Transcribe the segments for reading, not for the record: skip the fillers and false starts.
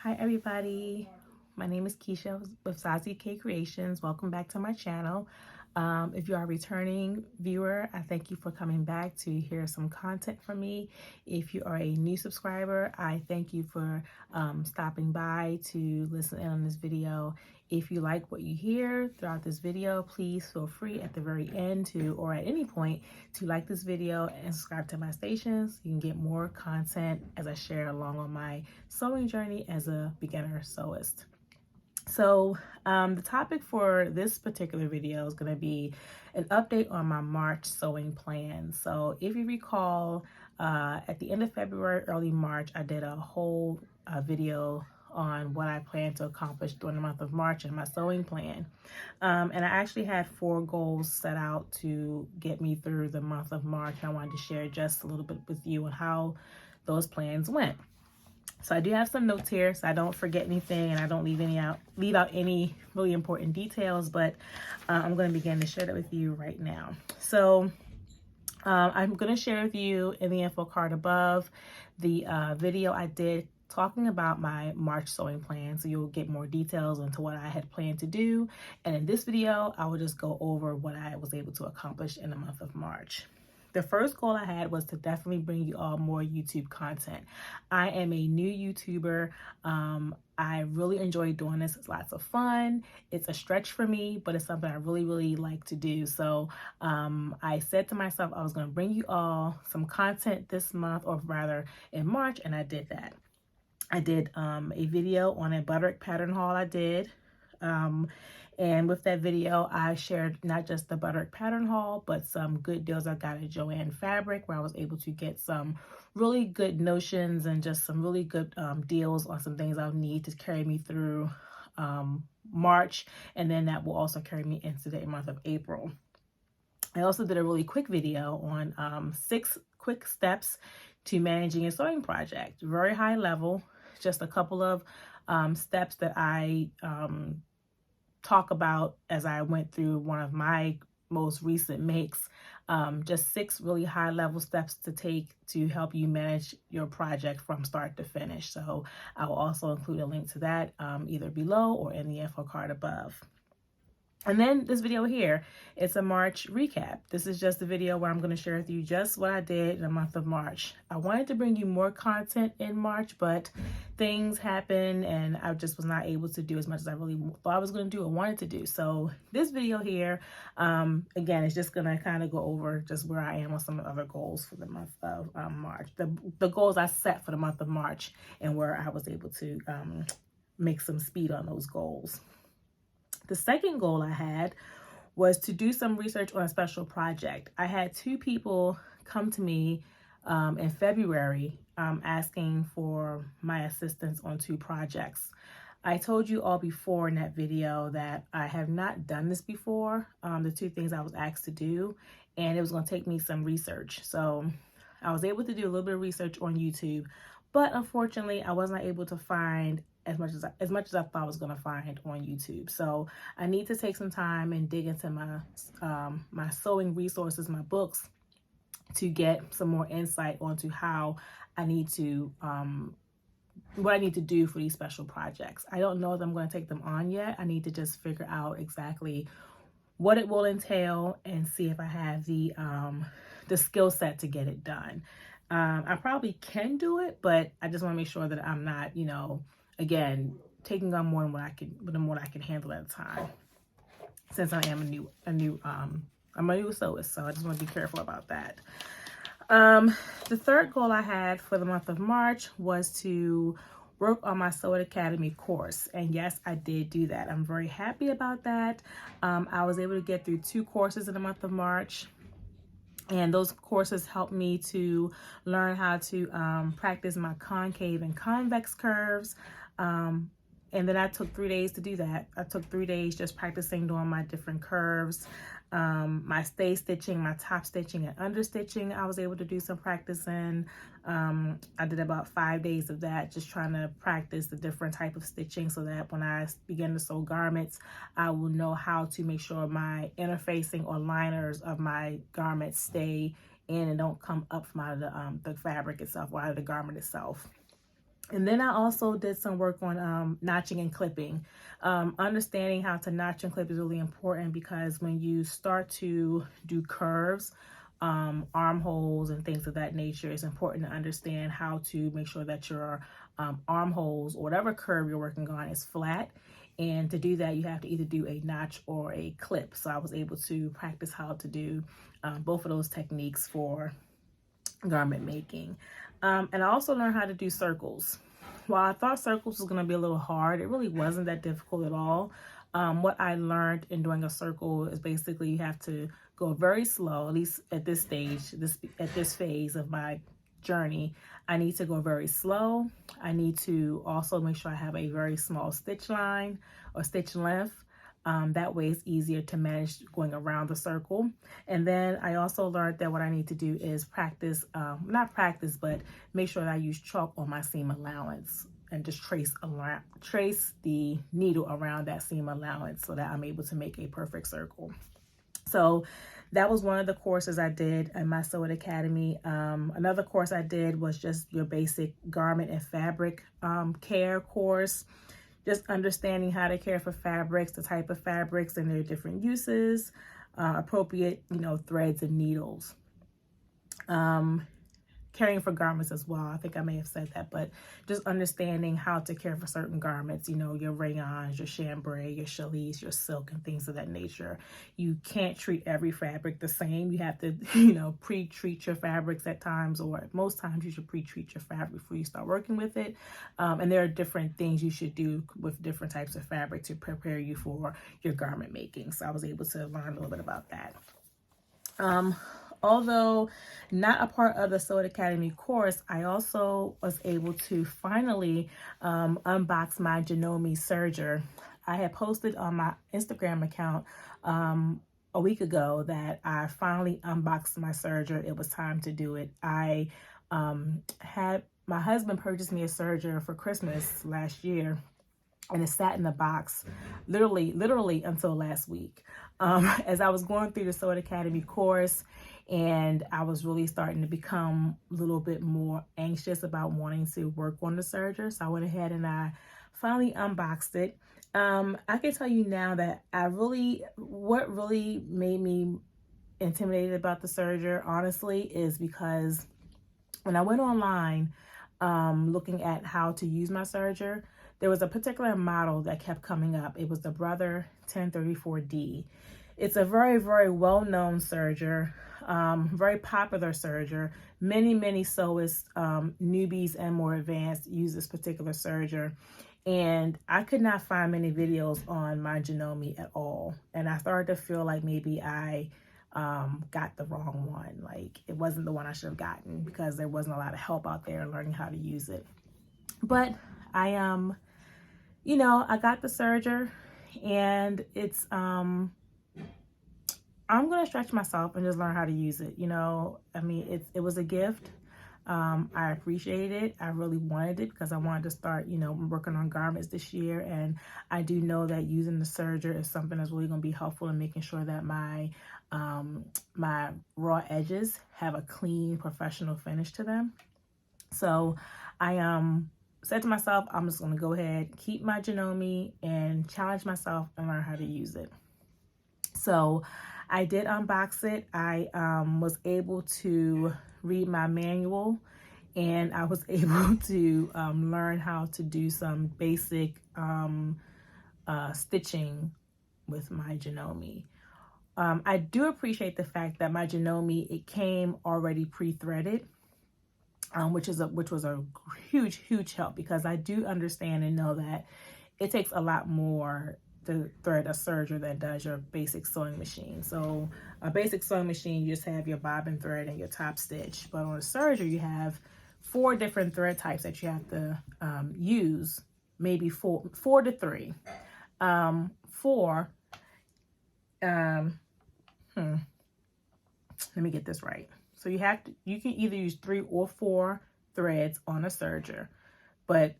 Hi everybody, my name is Keisha with Sazi K Creations. Welcome back to my channel. If you are a returning viewer, I thank you for coming back to hear some content from me. If you are a new subscriber, I thank you for stopping by to listen in on this video. If you like what you hear throughout this video, please feel free at the very end to, or at any point, to like this video and subscribe to my station so you can get more content as I share along on my sewing journey as a beginner sewist. So the topic for this particular video is going to be an update on my March sewing plan. So if you recall, at the end of February, early March, I did a whole video on what I plan to accomplish during the month of March and my sewing plan. And I actually had 4 goals set out to get me through the month of March. I wanted to share just a little bit with you on how those plans went. So I do have some notes here so I don't forget anything and I don't leave out any really important details, but I'm going to begin to share that with you right now. So I'm going to share with you in the info card above the video I did talking about my March sewing plan, so you'll get more details into what I had planned to do. And in this video, I will just go over what I was able to accomplish in the month of March. The first goal I had was to definitely bring you all more YouTube content. I am a new YouTuber. I really enjoy doing this. It's lots of fun. It's a stretch for me, but it's something I really like to do. So I said to myself I was going to bring you all some content this month, or rather in March, and I did that. I did a video on a butterick pattern haul I did. And with that video, I shared not just the butterick pattern haul, but some good deals I got at Joann Fabric, where I was able to get some really good notions and just some really good deals on some things I'll need to carry me through March. And then that will also carry me into the month of April. I also did a really quick video on 6 quick steps to managing a sewing project. Very high level, just a couple of steps that I talk about as I went through one of my most recent makes. Just 6 really high level steps to take to help you manage your project from start to finish. So I will also include a link to that either below or in the info card above. And then this video here, it's a March recap. This is just a video where I'm going to share with you just what I did in the month of March. I wanted to bring you more content in March, but things happened and I just was not able to do as much as I really thought I was going to do or wanted to do. So this video here, again, is just going to kind of go over just where I am on some other goals for the month of March. The goals I set for the month of March and where I was able to make some speed on those goals. The second goal I had was to do some research on a special project. I had 2 people come to me in February asking for my assistance on 2 projects. I told you all before in that video that I have not done this before, the 2 things I was asked to do, and it was going to take me some research. So I was able to do a little bit of research on YouTube, but unfortunately I wasn't able to find as much as I thought I was going to find on YouTube. So I need to take some time and dig into my my sewing resources, my books, to get some more insight onto how I need to what I need to do for these special projects. I don't know if I'm going to take them on yet. I need to just figure out exactly what it will entail and see if I have the skill set to get it done. I probably can do it, but I just want to make sure that I'm not, you know, again, taking on more than what I can handle at a time. Since I am I'm a new sewist, so I just want to be careful about that. The third goal I had for the month of March was to work on my Sew It Academy course. And yes, I did do that. I'm very happy about that. I was able to get through 2 courses in the month of March. And those courses helped me to learn how to practice my concave and convex curves. And then I took 3 days to do that. I took 3 days just practicing doing my different curves. My stay stitching, my top stitching and under stitching, I was able to do some practice in. I did about 5 days of that, just trying to practice the different type of stitching so that when I begin to sew garments, I will know how to make sure my interfacing or liners of my garments stay in and don't come up from out of the fabric itself or out of the garment itself. And then I also did some work on notching and clipping. Understanding how to notch and clip is really important because when you start to do curves, armholes and things of that nature, it's important to understand how to make sure that your armholes or whatever curve you're working on is flat. And to do that, you have to either do a notch or a clip. So I was able to practice how to do both of those techniques for garment making. And I also learned how to do circles. While I thought circles was going to be a little hard, it really wasn't that difficult at all. What I learned in doing a circle is basically you have to go very slow, at least at this stage, at this phase of my journey. I need to go very slow. I need to also make sure I have a very small stitch line or stitch length. That way it's easier to manage going around the circle. And then I also learned that what I need to do is practice, not practice, but make sure that I use chalk on my seam allowance and just trace the needle around that seam allowance so that I'm able to make a perfect circle. So that was one of the courses I did in my Sew It Academy. Another course I did was just your basic garment and fabric care course. Just understanding how to care for fabrics, the type of fabrics and their different uses, appropriate, threads and needles. Caring for garments as well. I think I may have said that, but just understanding how to care for certain garments, your rayons, your chambray, your challis, your silk, and things of that nature. You can't treat every fabric the same. You have to, pre-treat your fabrics at times, or most times you should pre-treat your fabric before you start working with it. And there are different things you should do with different types of fabric to prepare you for your garment making. So I was able to learn a little bit about that. Although not a part of the Sew It Academy course, I also was able to finally unbox my Janome serger. I had posted on my Instagram account a week ago that I finally unboxed my serger. It was time to do it. I had my husband purchased me a serger for Christmas last year, and it sat in the box literally until last week. As I was going through the Sew It Academy course, and I was really starting to become a little bit more anxious about wanting to work on the serger. So I went ahead and I finally unboxed it. I can tell you now that what really made me intimidated about the serger, honestly, is because when I went online looking at how to use my serger, there was a particular model that kept coming up. It was the Brother 1034D. It's a very, very well-known serger, very popular serger. Many sewists, newbies and more advanced use this particular serger. And I could not find many videos on my Janome at all. And I started to feel like maybe I got the wrong one. Like it wasn't the one I should have gotten because there wasn't a lot of help out there learning how to use it. But I got the serger, and it's, I'm going to stretch myself and just learn how to use it. It was a gift. I appreciate it. I really wanted it because I wanted to start, working on garments this year. And I do know that using the serger is something that's really going to be helpful in making sure that my raw edges have a clean, professional finish to them. So I said to myself, I'm just going to go ahead, keep my Janome, and challenge myself and learn how to use it. So I did unbox it. I was able to read my manual, and I was able to learn how to do some basic stitching with my Janome. I do appreciate the fact that my Janome, it came already pre-threaded, which was a huge help, because I do understand and know that it takes a lot more to thread a serger than does your basic sewing machine. So a basic sewing machine, you just have your bobbin thread and your top stitch. But on a serger, you have 4 different thread types that you have to use, maybe four to 3. Let me get this right. So you can either use 3 or 4 threads on a serger, but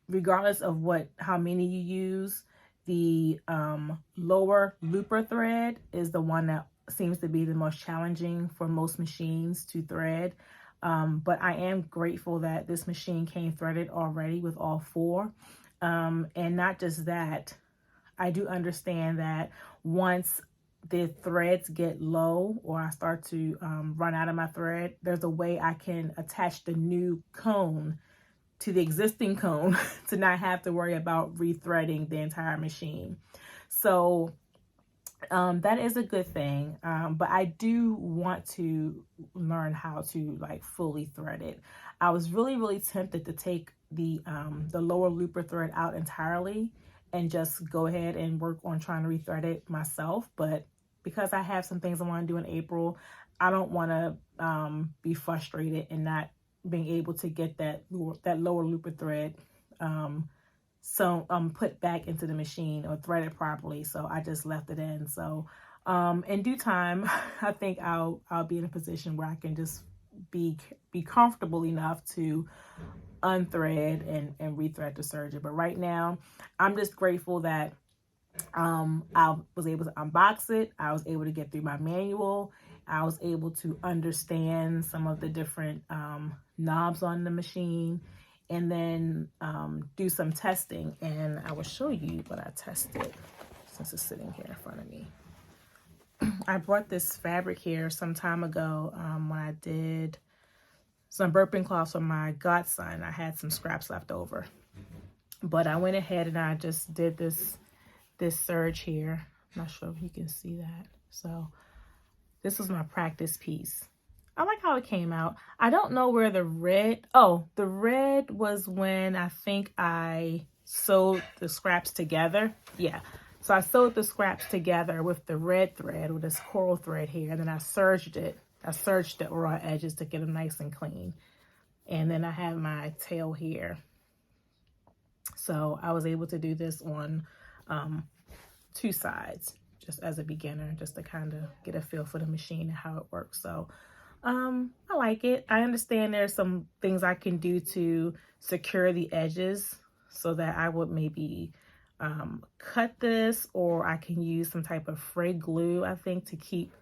regardless of how many you use, the lower looper thread is the one that seems to be the most challenging for most machines to thread. But I am grateful that this machine came threaded already with all 4. And not just that, I do understand that once the threads get low or I start to run out of my thread, there's a way I can attach the new cone to the existing cone to not have to worry about rethreading the entire machine. So that is a good thing. But I do want to learn how to like fully thread it. I was really tempted to take the lower looper thread out entirely and just go ahead and work on trying to rethread it myself. But because I have some things I want to do in April, I don't want to be frustrated and not being able to get that lower looper thread put back into the machine or threaded properly. So I just left it in. So in due time, I think I'll be in a position where I can just be comfortable enough to unthread and rethread the serger. But right now, I'm just grateful that I was able to unbox it. I was able to get through my manual. I was able to understand some of the different knobs on the machine, and then do some testing. And I will show you what I tested since it's sitting here in front of me. I brought this fabric here some time ago when I did some burping cloths for my godson. I had some scraps left over, but I went ahead and I just did this serge here. I'm not sure if you can see that. So this was my practice piece. I like how it came out. I don't know where the red was when I think I sewed the scraps together. Yeah. So I sewed the scraps together with the red thread, with this coral thread here, and then I serged it. I serged the raw edges to get them nice and clean. And then I have my tail here. So I was able to do this on 2 sides, just as a beginner, just to kind of get a feel for the machine and how it works. So I like it. I understand there's some things I can do to secure the edges so that I would maybe cut this, or I can use some type of fray glue, I think, to keep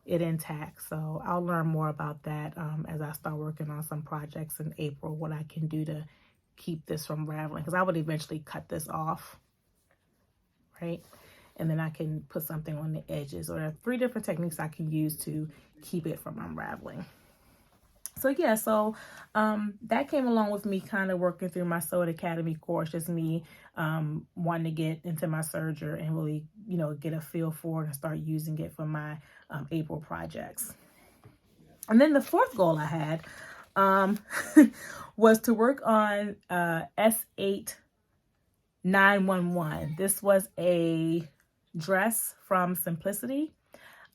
it intact. So I'll learn more about that as I start working on some projects in April, what I can do to keep this from raveling, because I would eventually cut this off, right? And then I can put something on the edges, or there are 3 different techniques I can use to keep it from unraveling. So yeah, so that came along with me kind of working through my Sew It Academy course, just me wanting to get into my serger and really, get a feel for it and start using it for my April projects. And then the 4th goal I had was to work on S8911. This was a dress from Simplicity.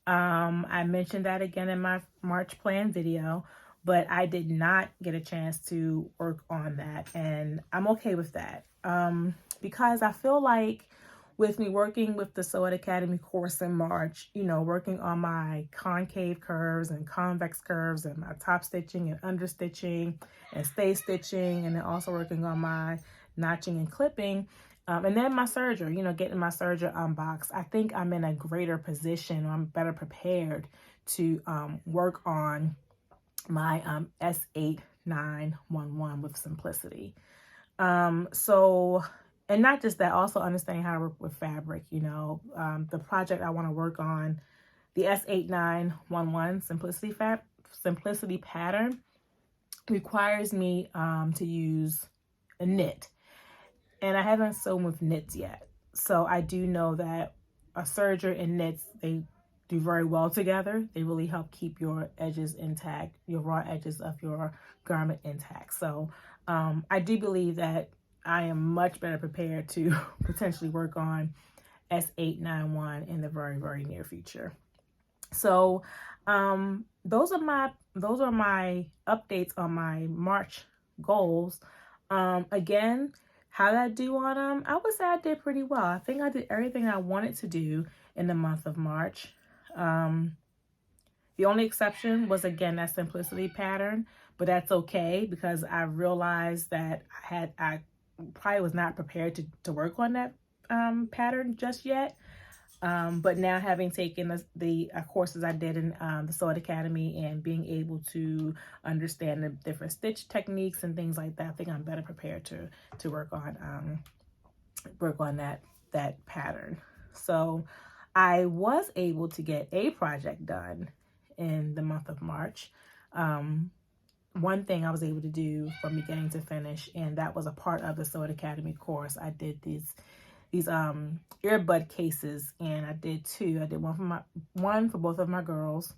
I mentioned that again in my March plan video, but I did not get a chance to work on that, and I'm okay with that because I feel like with me working with the Sew It Academy course in March, working on my concave curves and convex curves and my top stitching and under stitching and stay stitching, and then also working on my notching and clipping, and then my serger, getting my serger unboxed. I think I'm in a greater position, or I'm better prepared to work on my S8911 with Simplicity. So, and not just that, also understanding how to work with fabric. The project I want to work on, the S8911 Simplicity pattern, requires me to use a knit. And I haven't sewn with knits yet. So I do know that a serger and knits, they do very well together. They really help keep your edges intact, your raw edges of your garment intact. So I do believe that I am much better prepared to potentially work on S891 in the very near future. So those are my updates on my March goals. Again, how did I do on them? I would say I did pretty well. I think I did everything I wanted to do in the month of March. The only exception was, again, that Simplicity pattern, but that's okay because I realized that I probably was not prepared to work on that pattern just yet. But now having taken the courses I did in the Sewing Academy and being able to understand the different stitch techniques and things like that, I think I'm better prepared to work on that pattern. So I was able to get a project done in the month of March. One thing I was able to do from beginning to finish, and that was a part of the Sewing Academy course. I did these earbud cases, and I did two. I did one for both of my girls.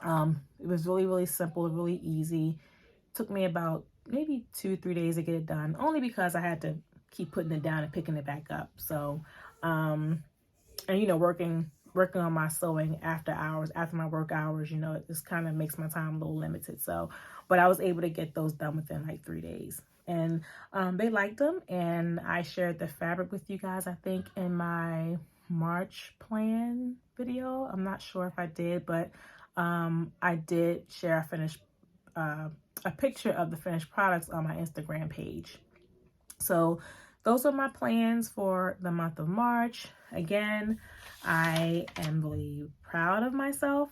It was really, really simple, really easy. It took me about maybe 2-3 days to get it done, only because I had to keep putting it down and picking it back up. So, and working on my sewing after my work hours, it just kind of makes my time a little limited. So, but I was able to get those done within like 3 days. And they liked them, and I shared the fabric with you guys, I think, in my March plan video. I'm not sure if I did, but I did share a picture of the finished products on my Instagram page. So those are my plans for the month of March. Again, I am really proud of myself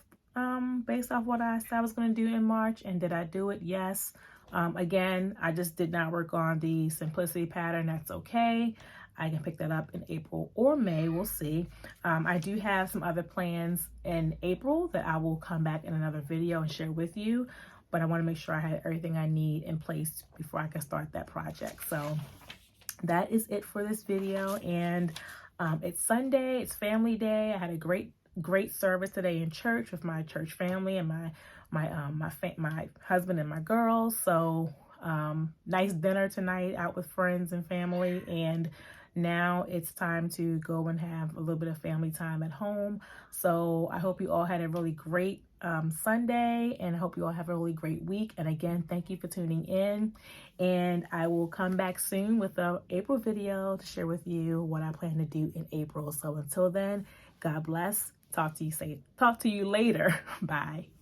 based off what I said I was going to do in March. And did I do it? Yes. Again, I just did not work on the simplicity pattern. That's okay. I can pick that up in April or May. We'll see. I do have some other plans in April that I will come back in another video and share with you. But I want to make sure I had everything I need in place before I can start that project. So that is it for this video. And it's Sunday. It's family day. I had a great service today in church with my church family and my husband and my girls. So nice dinner tonight out with friends and family, and now it's time to go and have a little bit of family time at home. So I hope you all had a really great Sunday, and I hope you all have a really great week. And again, thank you for tuning in, and I will come back soon with an April video to share with you what I plan to do in April. So until then, God bless. Talk to you later. Bye.